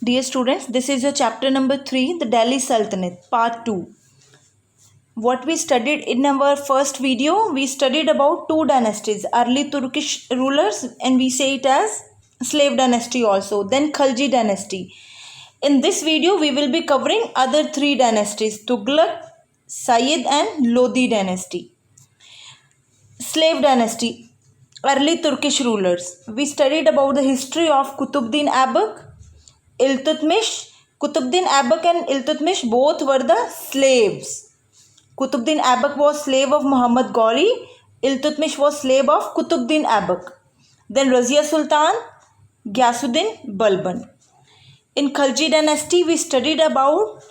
Dear students, this is your chapter number 3, the Delhi Sultanate, part 2. What we studied in our first video, we studied about two dynasties, early Turkish rulers, and we say it as slave dynasty also, then Khalji dynasty. In this video, we will be covering other three dynasties, Tughlaq, Sayyid and Lodi dynasty. Slave dynasty, early Turkish rulers. We studied about the history of Qutbuddin Aibak, Iltutmish. Qutbuddin Aibak and Iltutmish both were the slaves. Qutbuddin Aibak was slave of Muhammad Ghori. Iltutmish was slave of Qutbuddin Aibak. Then Razia Sultan, Ghiyasuddin Balban. In Khalji dynasty, we studied about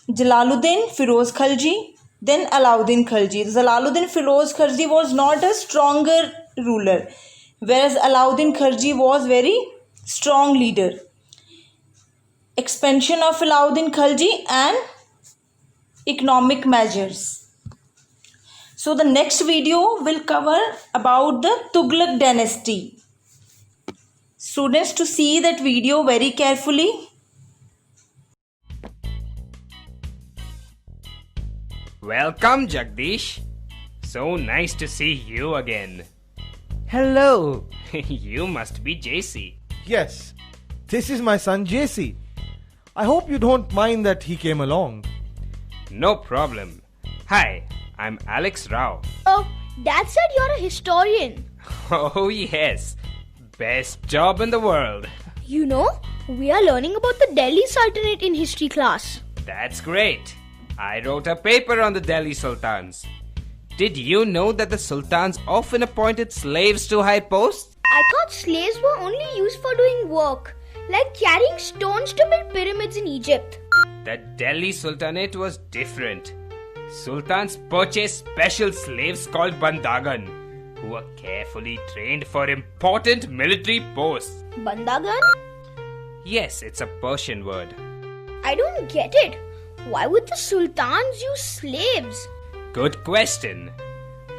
Jalaluddin Firoz Khalji, then Alauddin Khalji. Jalaluddin Firoz Khalji was not a stronger ruler, whereas Alauddin Khalji was very strong leader. Expansion of Alauddin Khalji and economic measures. So the next video will cover about the Tughlaq dynasty. Students, to see that video very carefully. Welcome, Jagdish. So nice to see you again. Hello. You must be JC. Yes, this is my son JC. I hope you don't mind that he came along. No problem. Hi, I'm Alex Rao. Oh, Dad said you're a historian. Oh yes, best job in the world. You know, we are learning about the Delhi Sultanate in history class. That's great. I wrote a paper on the Delhi Sultans. Did you know that the Sultans often appointed slaves to high posts? I thought slaves were only used for doing work, like carrying stones to build pyramids in Egypt. The Delhi Sultanate was different. Sultans purchased special slaves called bandagan, who were carefully trained for important military posts. Bandagan? Yes, it's a Persian word. I don't get it. Why would the sultans use slaves? Good question.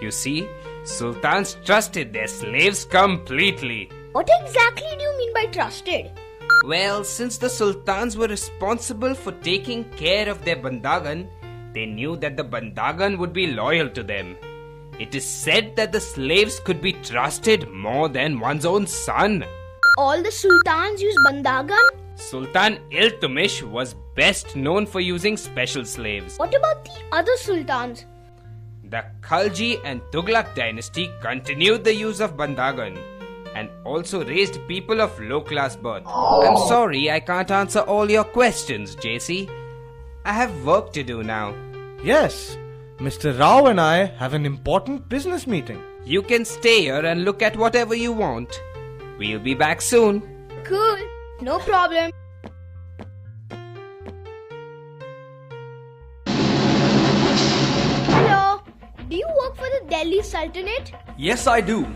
You see, sultans trusted their slaves completely. What exactly do you mean by trusted? Well, since the sultans were responsible for taking care of their bandagan, they knew that the bandagan would be loyal to them. It is said that the slaves could be trusted more than one's own son. All the sultans use bandagan? Sultan Iltutmish was best known for using special slaves. What about the other sultans? The Khalji and Tughlaq dynasty continued the use of bandagan and also raised people of low-class birth. I'm sorry I can't answer all your questions, JC. I have work to do now. Yes, Mr. Rao and I have an important business meeting. You can stay here and look at whatever you want. We'll be back soon. Cool. No problem. Hello. Do you work for the Delhi Sultanate? Yes, I do.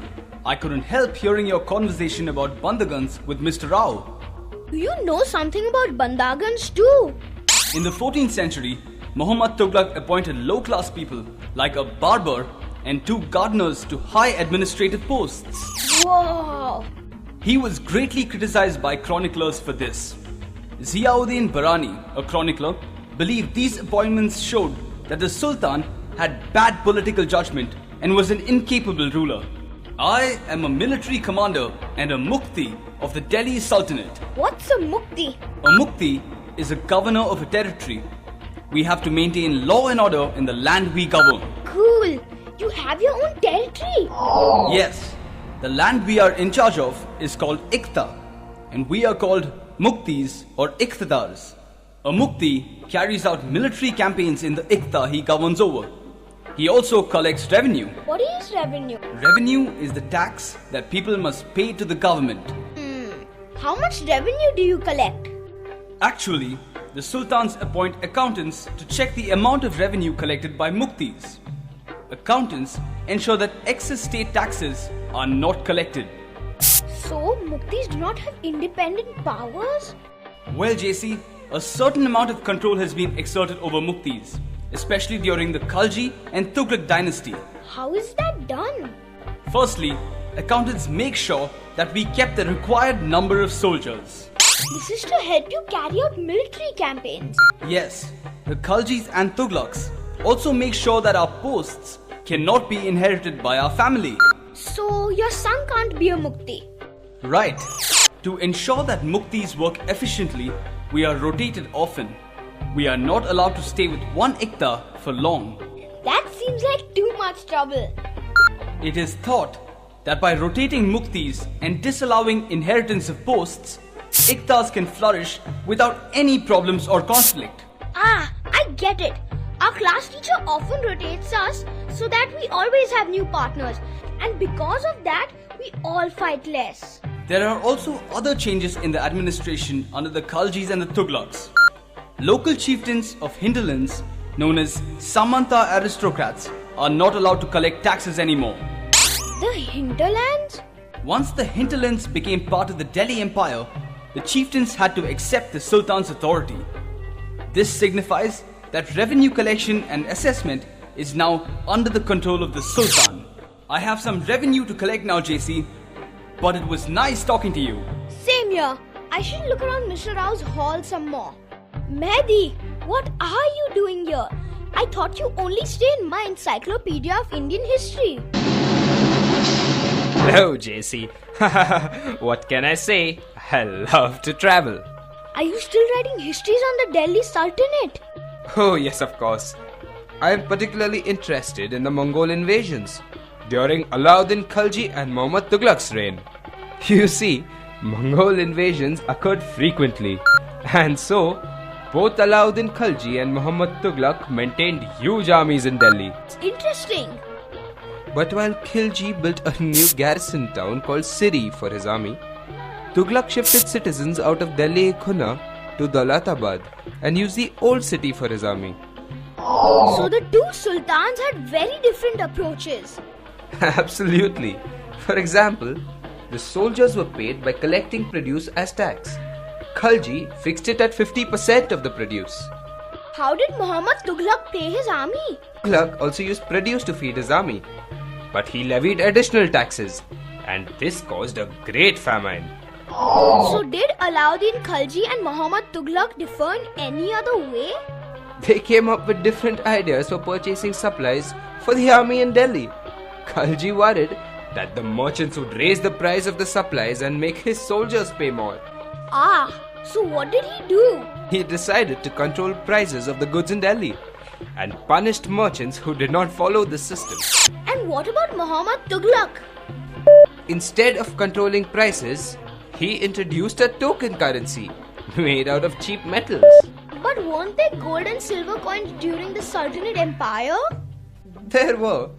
I couldn't help hearing your conversation about bandagans with Mr. Rao. Do you know something about bandagans too? In the 14th century, Muhammad Tughlaq appointed low-class people like a barber and 2 gardeners to high administrative posts. Wow. He was greatly criticized by chroniclers for this. Ziauddin Barani, a chronicler, believed these appointments showed that the Sultan had bad political judgment and was an incapable ruler. I am a military commander and a mukti of the Delhi Sultanate. What's a mukti? A mukti is a governor of a territory. We have to maintain law and order in the land we govern. Cool. You have your own territory. Yes, the land we are in charge of is called Iqta, and we are called muktis or iqtidars. A mukti carries out military campaigns in the Iqta he governs over. He also collects revenue. What is revenue? Revenue is the tax that people must pay to the government. How much revenue do you collect? Actually, the sultans appoint accountants to check the amount of revenue collected by muktis. Accountants ensure that excess state taxes are not collected. So, muktis do not have independent powers? Well, JC, a certain amount of control has been exerted over muktis, especially during the Khalji and Tughlaq dynasty. How is that done? Firstly, accountants make sure that we kept the required number of soldiers. This is to help you carry out military campaigns. Yes, the Khaljis and Tughlaqs also make sure that our posts cannot be inherited by our family. So your son can't be a Mukti. Right. To ensure that Muktis work efficiently, we are rotated often. We are not allowed to stay with one Ikta for long. That seems like too much trouble. It is thought that by rotating Muktis and disallowing inheritance of posts, Iktas can flourish without any problems or conflict. Ah, I get it. Our class teacher often rotates us so that we always have new partners. And because of that, we all fight less. There are also other changes in the administration under the Khaljis and the Tughlaqs. Local chieftains of hinterlands, known as Samanta aristocrats, are not allowed to collect taxes anymore. The hinterlands? Once the hinterlands became part of the Delhi Empire, the chieftains had to accept the Sultan's authority. This signifies that revenue collection and assessment is now under the control of the Sultan. I have some revenue to collect now, JC, but it was nice talking to you. Same here. I should look around Mr. Rao's hall some more. Mehdi, what are you doing here? I thought you only stay in my Encyclopedia of Indian History. Hello, JC. What can I say? I love to travel. Are you still writing histories on the Delhi Sultanate? Oh, yes, of course. I am particularly interested in the Mongol invasions during Alauddin Khalji and Muhammad Tughlaq's reign. You see, Mongol invasions occurred frequently, and so both Alauddin Khalji and Muhammad Tughlaq maintained huge armies in Delhi. It's interesting. But while Khilji built a new garrison town called Siri for his army, Tughlaq shifted citizens out of Delhi Khuna to Daulatabad and used the old city for his army. So the two sultans had very different approaches. Absolutely. For example, the soldiers were paid by collecting produce as tax. Khalji fixed it at 50% of the produce. How did Muhammad Tughlaq pay his army? Tughlaq also used produce to feed his army, but he levied additional taxes, and this caused a great famine. So did Alauddin Khalji and Muhammad Tughlaq differ in any other way? They came up with different ideas for purchasing supplies for the army in Delhi. Khalji worried that the merchants would raise the price of the supplies and make his soldiers pay more. Ah, so what did he do? He decided to control prices of the goods in Delhi and punished merchants who did not follow the system. And what about Muhammad Tughlaq? Instead of controlling prices, he introduced a token currency made out of cheap metals. But weren't there gold and silver coins during the Sultanate Empire? There were,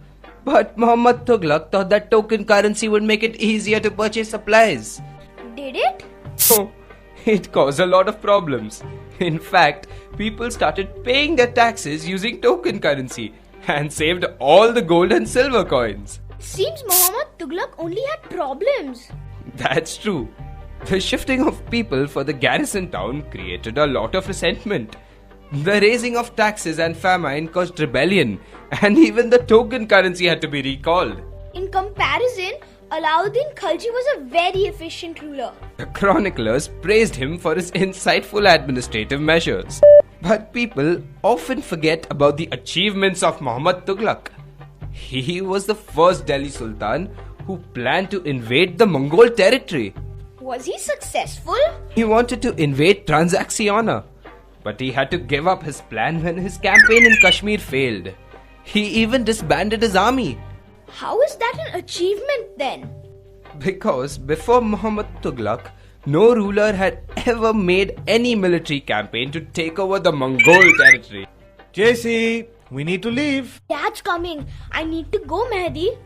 but Muhammad Tughlaq thought that token currency would make it easier to purchase supplies. Did it? Oh, it caused a lot of problems. In fact, people started paying their taxes using token currency and saved all the gold and silver coins. Seems Muhammad Tughlaq only had problems. That's true. The shifting of people for the garrison town created a lot of resentment. The raising of taxes and famine caused rebellion, and even the token currency had to be recalled. In comparison, Alauddin Khalji was a very efficient ruler. The chroniclers praised him for his insightful administrative measures. But people often forget about the achievements of Muhammad Tughlaq. He was the first Delhi Sultan who planned to invade the Mongol territory. Was he successful? He wanted to invade Transaxiana, but he had to give up his plan when his campaign in Kashmir failed. He even disbanded his army. How is that an achievement then? Because before Muhammad Tughlaq, no ruler had ever made any military campaign to take over the Mongol territory. JC, we need to leave. Dad's coming. I need to go, Mehdi.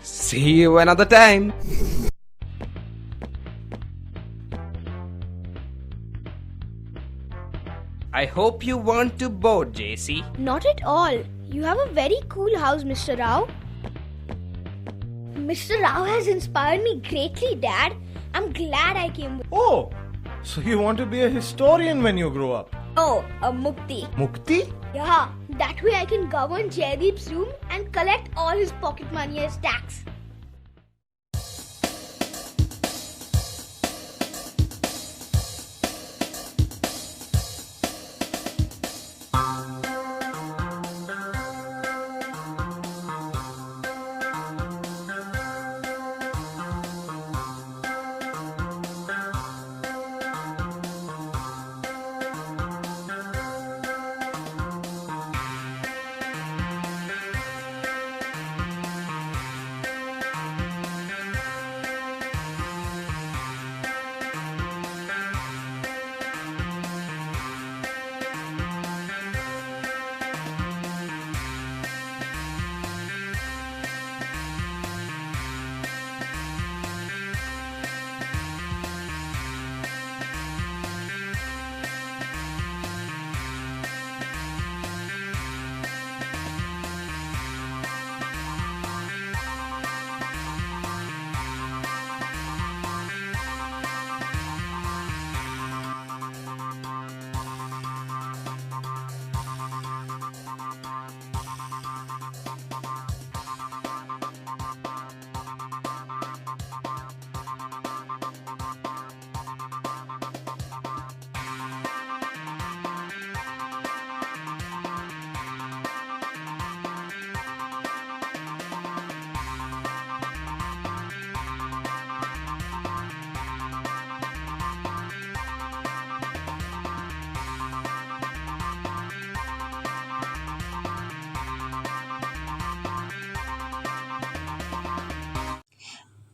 See you another time. I hope you weren't too bored, JC. Not at all. You have a very cool house, Mr. Rao. Mr. Rao has inspired me greatly, Dad. I'm glad I came with. Oh, so you want to be a historian when you grow up? Oh, a Mukti. Mukti? Yeah, that way I can govern Jaideep's room and collect all his pocket money as tax.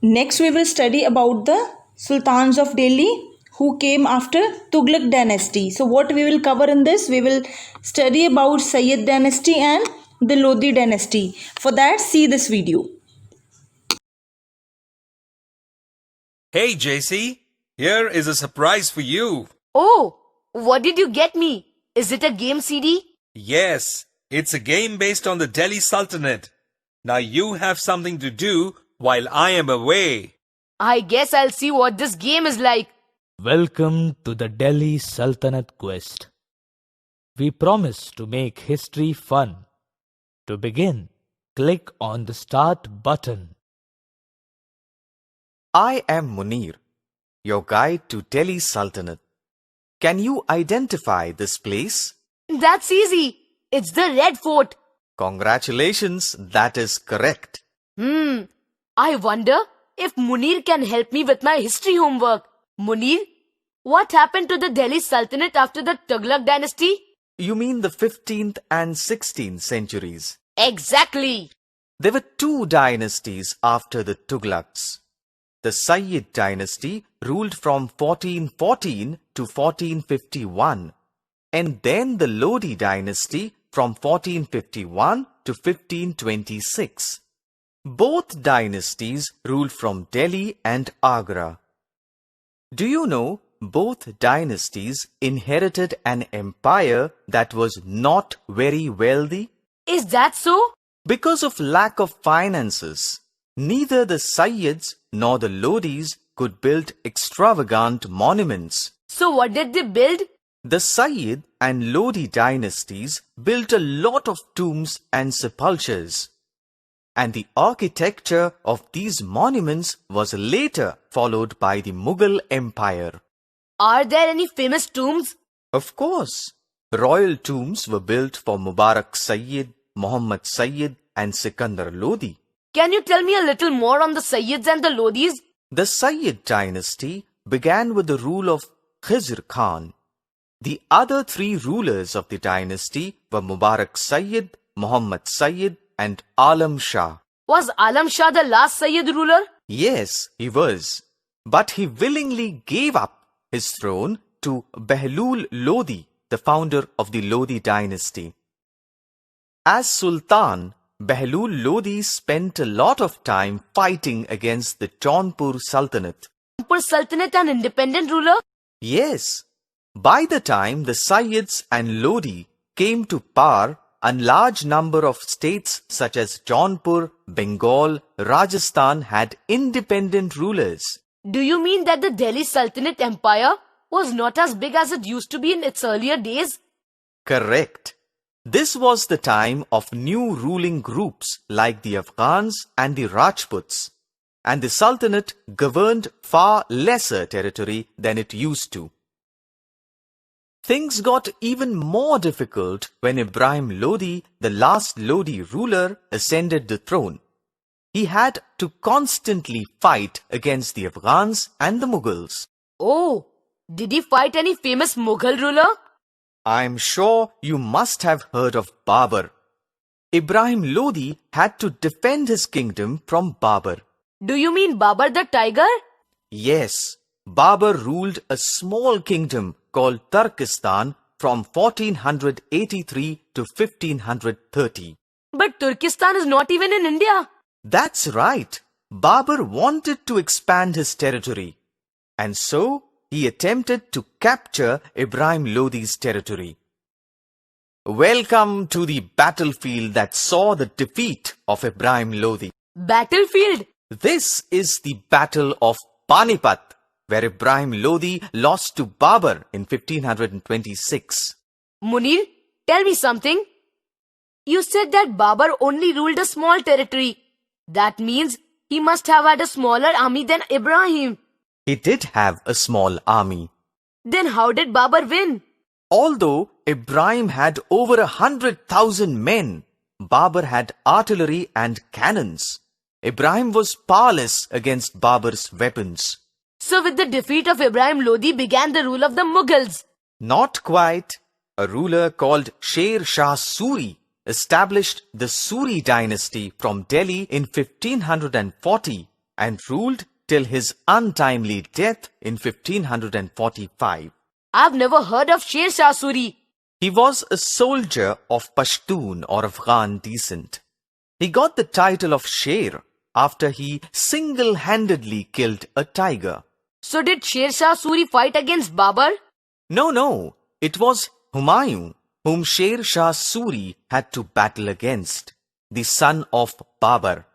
Next, we will study about the Sultans of Delhi who came after Tughlaq dynasty. So, what we will cover in this? We will study about Sayyid dynasty and the Lodi dynasty. For that, see this video. Hey JC, here is a surprise for you. Oh, what did you get me? Is it a game CD? Yes, it's a game based on the Delhi Sultanate. Now you have something to do while I am away. I guess I'll see what this game is like. Welcome to the Delhi Sultanate quest. We promise to make history fun. To begin, click on the Start button. I am Muneer, your guide to Delhi Sultanate. Can you identify this place? That's easy. It's the Red Fort. Congratulations, that is correct. I wonder if Muneer can help me with my history homework. Muneer, what happened to the Delhi Sultanate after the Tughlaq dynasty? You mean the 15th and 16th centuries? Exactly. There were two dynasties after the Tughlaqs. The Sayyid dynasty ruled from 1414 to 1451, and then the Lodi dynasty from 1451 to 1526. Both dynasties ruled from Delhi and Agra. Do you know both dynasties inherited an empire that was not very wealthy? Is that so? Because of lack of finances, neither the Sayyids nor the Lodis could build extravagant monuments. So what did they build? The Sayyid and Lodi dynasties built a lot of tombs and sepulchres, and the architecture of these monuments was later followed by the Mughal Empire. Are there any famous tombs? Of course, royal tombs were built for Mubarak Sayyid, Muhammad Sayyid and Sikandar Lodi. Can you tell me a little more on the Sayyids and the Lodis? The Sayyid dynasty began with the rule of Khizr Khan. The other three rulers of the dynasty were Mubarak Sayyid, Muhammad Sayyid and Alam Shah. Was Alam Shah the last Sayyid ruler? Yes, he was. But he willingly gave up his throne to Behlul Lodi, the founder of the Lodi dynasty. As Sultan, Behlul Lodi spent a lot of time fighting against the Jaunpur Sultanate. Jaunpur Sultanate an independent ruler? Yes. By the time the Sayyids and Lodi came to power, a large number of states such as Jaunpur, Bengal, Rajasthan had independent rulers. Do you mean that the Delhi Sultanate Empire was not as big as it used to be in its earlier days? Correct. This was the time of new ruling groups like the Afghans and the Rajputs, and the Sultanate governed far lesser territory than it used to. Things got even more difficult when Ibrahim Lodi, the last Lodi ruler, ascended the throne. He had to constantly fight against the Afghans and the Mughals. Oh, did he fight any famous Mughal ruler? I'm sure you must have heard of Babur. Ibrahim Lodi had to defend his kingdom from Babur. Do you mean Babur the tiger? Yes, Babur ruled a small kingdom called Turkestan from 1483 to 1530. But Turkestan is not even in India. That's right. Babur wanted to expand his territory, and so he attempted to capture Ibrahim Lodi's territory. Welcome to the battlefield that saw the defeat of Ibrahim Lodi. Battlefield? This is the Battle of Panipat, where Ibrahim Lodi lost to Babur in 1526. Muneer, tell me something. You said that Babur only ruled a small territory. That means he must have had a smaller army than Ibrahim. He did have a small army. Then how did Babur win? Although Ibrahim had over 100,000 men, Babur had artillery and cannons. Ibrahim was powerless against Babur's weapons. So with the defeat of Ibrahim Lodi began the rule of the Mughals. Not quite. A ruler called Sher Shah Suri established the Suri dynasty from Delhi in 1540 and ruled till his untimely death in 1545. I've never heard of Sher Shah Suri. He was a soldier of Pashtun or Afghan descent. He got the title of Sher after he single-handedly killed a tiger. So did Sher Shah Suri fight against Babar? No, it was Humayun whom Sher Shah Suri had to battle against, the son of Babar.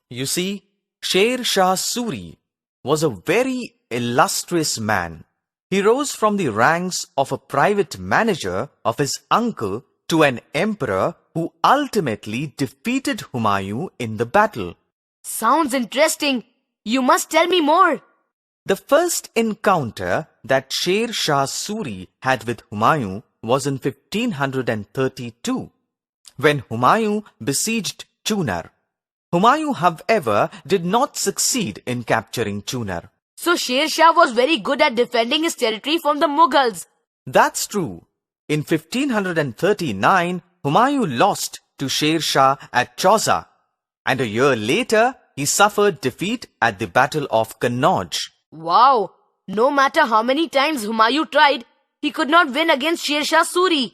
You see, Sher Shah Suri was a very illustrious man. He rose from the ranks of a private manager of his uncle to an emperor who ultimately defeated Humayun in the battle. Sounds interesting. You must tell me more. The first encounter that Sher Shah Suri had with Humayun was in 1532, when Humayun besieged Chunar. Humayun, however, did not succeed in capturing Chunar. So Sher Shah was very good at defending his territory from the Mughals. That's true. In 1539, Humayun lost to Sher Shah at Chauza, and a year later he suffered defeat at the Battle of Kannauj. Wow! No matter how many times Humayun tried, he could not win against Sher Shah Suri.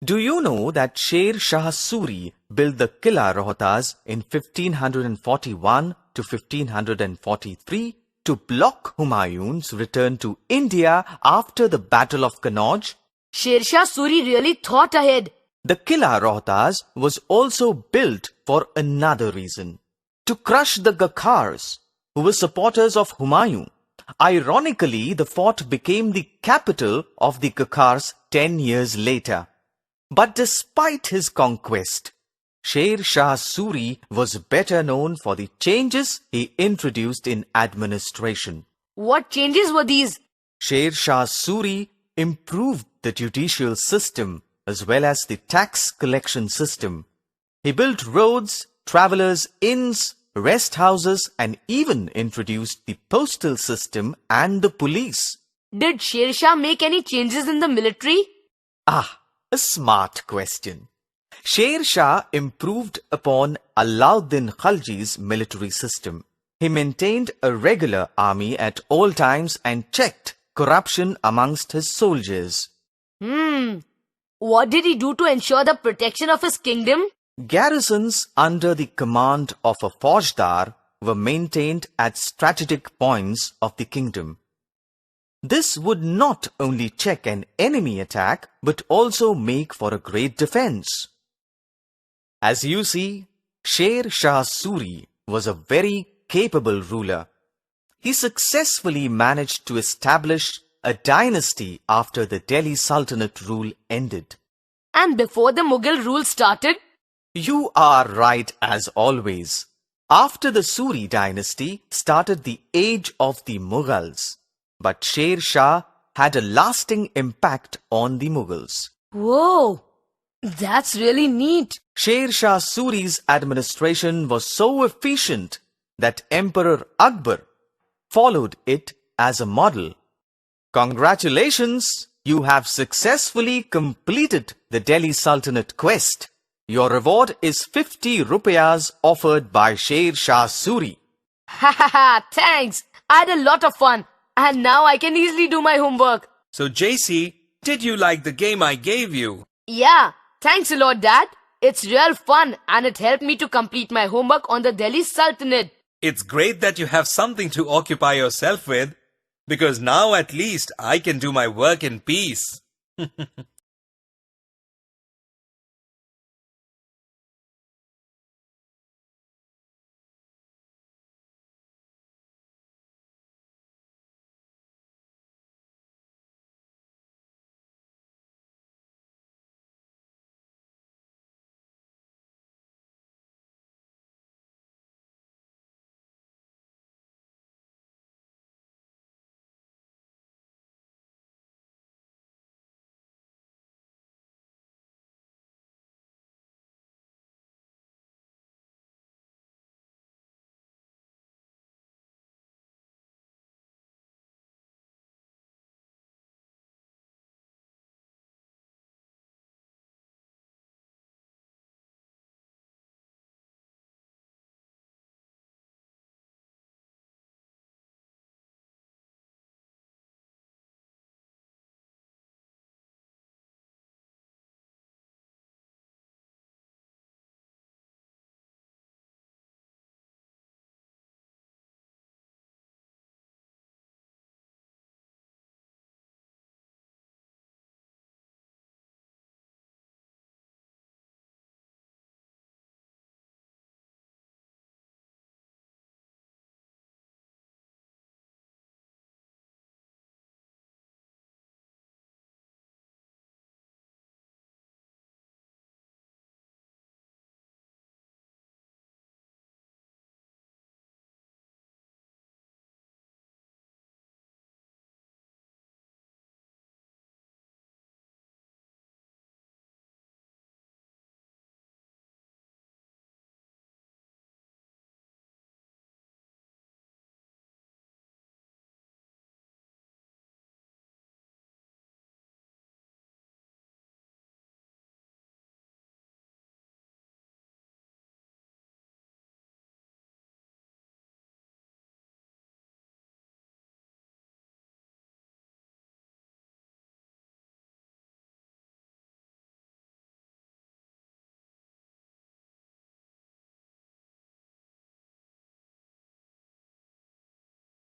Do you know that Sher Shah Suri built the Qila Rohtas in 1541 to 1543 to block Humayun's return to India after the Battle of Kannauj? Sher Shah Suri really thought ahead. The Qila Rohtas was also built for another reason: to crush the Gakhars, who were supporters of Humayun. Ironically, the fort became the capital of the Gakhars 10 years later. But despite his conquest, Sher Shah Suri was better known for the changes he introduced in administration. What changes were these? Sher Shah Suri improved the judicial system as well as the tax collection system. He built roads, travelers' inns, rest houses, and even introduced the postal system and the police. Did Sher Shah make any changes in the military? Ah, a smart question. Sher Shah improved upon Alauddin Khalji's military system. He maintained a regular army at all times and checked corruption amongst his soldiers. What did he do to ensure the protection of his kingdom? Garrisons under the command of a Faujdar were maintained at strategic points of the kingdom. This would not only check an enemy attack, but also make for a great defense. As you see, Sher Shah Suri was a very capable ruler. He successfully managed to establish a dynasty after the Delhi Sultanate rule ended. And before the Mughal rule started? You are right as always. After the Suri dynasty started the age of the Mughals. But Sher Shah had a lasting impact on the Mughals. Whoa! That's really neat. Sher Shah Suri's administration was so efficient that Emperor Akbar followed it as a model. Congratulations! You have successfully completed the Delhi Sultanate quest. Your reward is 50 rupees offered by Sher Shah Suri. Ha ha ha! Thanks! I had a lot of fun. And now I can easily do my homework. So JC, did you like the game I gave you? Yeah, thanks a lot, Dad. It's real fun and it helped me to complete my homework on the Delhi Sultanate. It's great that you have something to occupy yourself with, because now at least I can do my work in peace.